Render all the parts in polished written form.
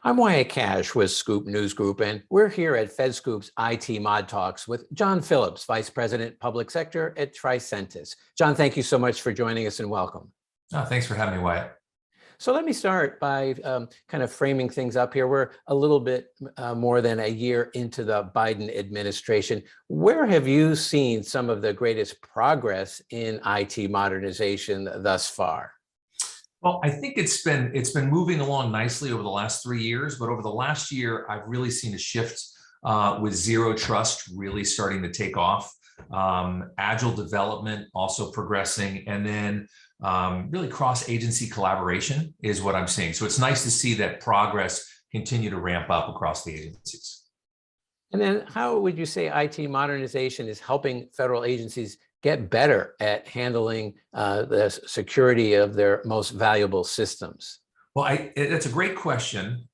I'm Wyatt Cash with Scoop News Group, and we're here at FedScoop's ITModTalks with John Phillips, Vice President, Public Sector at Tricentis. John, thank you so much for joining us and welcome. Oh, thanks for having me, Wyatt. So let me start by kind of framing things up here. We're a little bit more than a year into the Biden administration. Where have you seen some of the greatest progress in IT modernization thus far? Well, I think it's been moving along nicely over the last 3 years, but over the last year, I've really seen a shift with zero trust really starting to take off. Agile development also progressing, and then really cross-agency collaboration is what I'm seeing. So it's nice to see that progress continue to ramp up across the agencies. And then how would you say IT modernization is helping federal agencies get better at handling the security of their most valuable systems? Well, it's a great question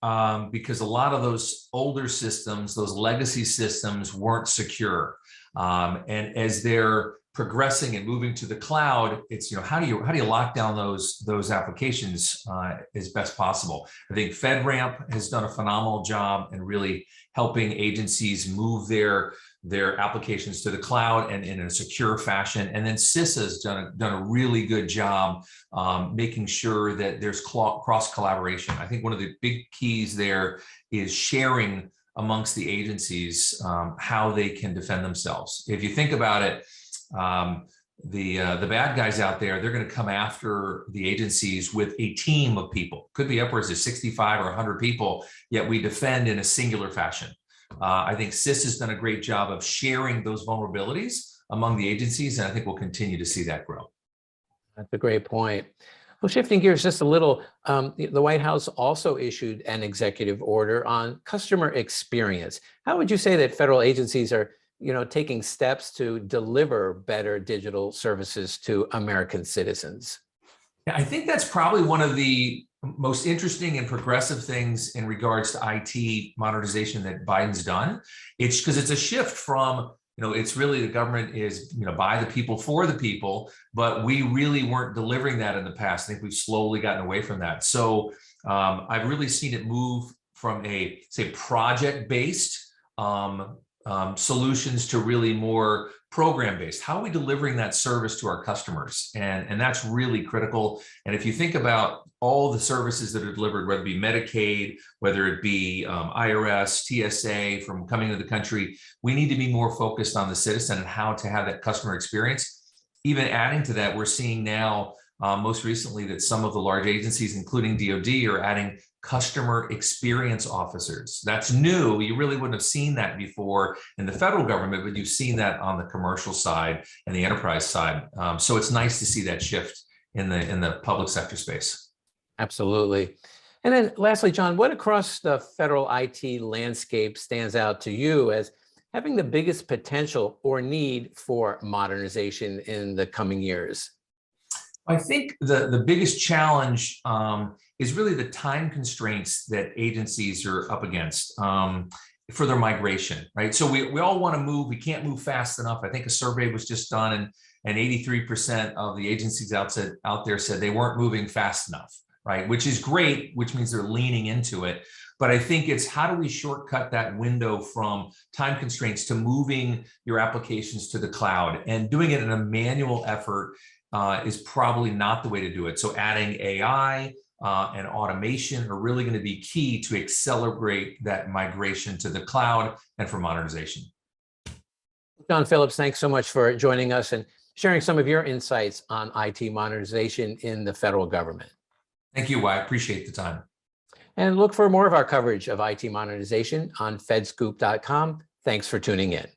because a lot of those older systems, those legacy systems, weren't secure. And as they're progressing and moving to the cloud, it's how do you lock down those applications as best possible? I think FedRAMP has done a phenomenal job in really helping agencies move their applications to the cloud and in a secure fashion. And then CISA has done a really good job making sure that there's cross collaboration. I think one of the big keys there is sharing amongst the agencies how they can defend themselves. If you think about it, the bad guys out there, they're going to come after the agencies with a team of people. Could be upwards of 65 or 100 people, yet we defend in a singular fashion. I think CIS has done a great job of sharing those vulnerabilities among the agencies, and I think we'll continue to see that grow. That's a great point. Well, shifting gears just a little, the White House also issued an executive order on customer experience. How would you say that federal agencies are taking steps to deliver better digital services to American citizens? Yeah, I think that's probably one of the most interesting and progressive things in regards to IT modernization that Biden's done. It's because it's a shift from, it's really the government is, by the people, for the people, but we really weren't delivering that in the past. I think we've slowly gotten away from that. So I've really seen it move from a, say, project-based solutions to really more program-based. How are we delivering that service to our customers? And that's really critical. And if you think about all the services that are delivered, whether it be Medicaid, whether it be IRS, TSA from coming to the country, we need to be more focused on the citizen and how to have that customer experience. Even adding to that, we're seeing now most recently that some of the large agencies, including DoD, are adding customer experience officers. That's new. You really wouldn't have seen that before in the federal government, but you've seen that on the commercial side and the enterprise side. So it's nice to see that shift in the public sector space. Absolutely. And then lastly, John, what across the federal IT landscape stands out to you as having the biggest potential or need for modernization in the coming years? I think the biggest challenge is really the time constraints that agencies are up against for their migration, right? So we all want to move. We can't move fast enough. I think a survey was just done and 83% of the agencies out there said they weren't moving fast enough, right? Which is great, which means they're leaning into it. But I think it's how do we shortcut that window from time constraints to moving your applications to the cloud, and doing it in a manual effort is probably not the way to do it. So adding AI and automation are really going to be key to accelerate that migration to the cloud and for modernization. John Phillips, thanks so much for joining us and sharing some of your insights on IT modernization in the federal government. Thank you, I appreciate the time. And look for more of our coverage of IT modernization on fedscoop.com. Thanks for tuning in.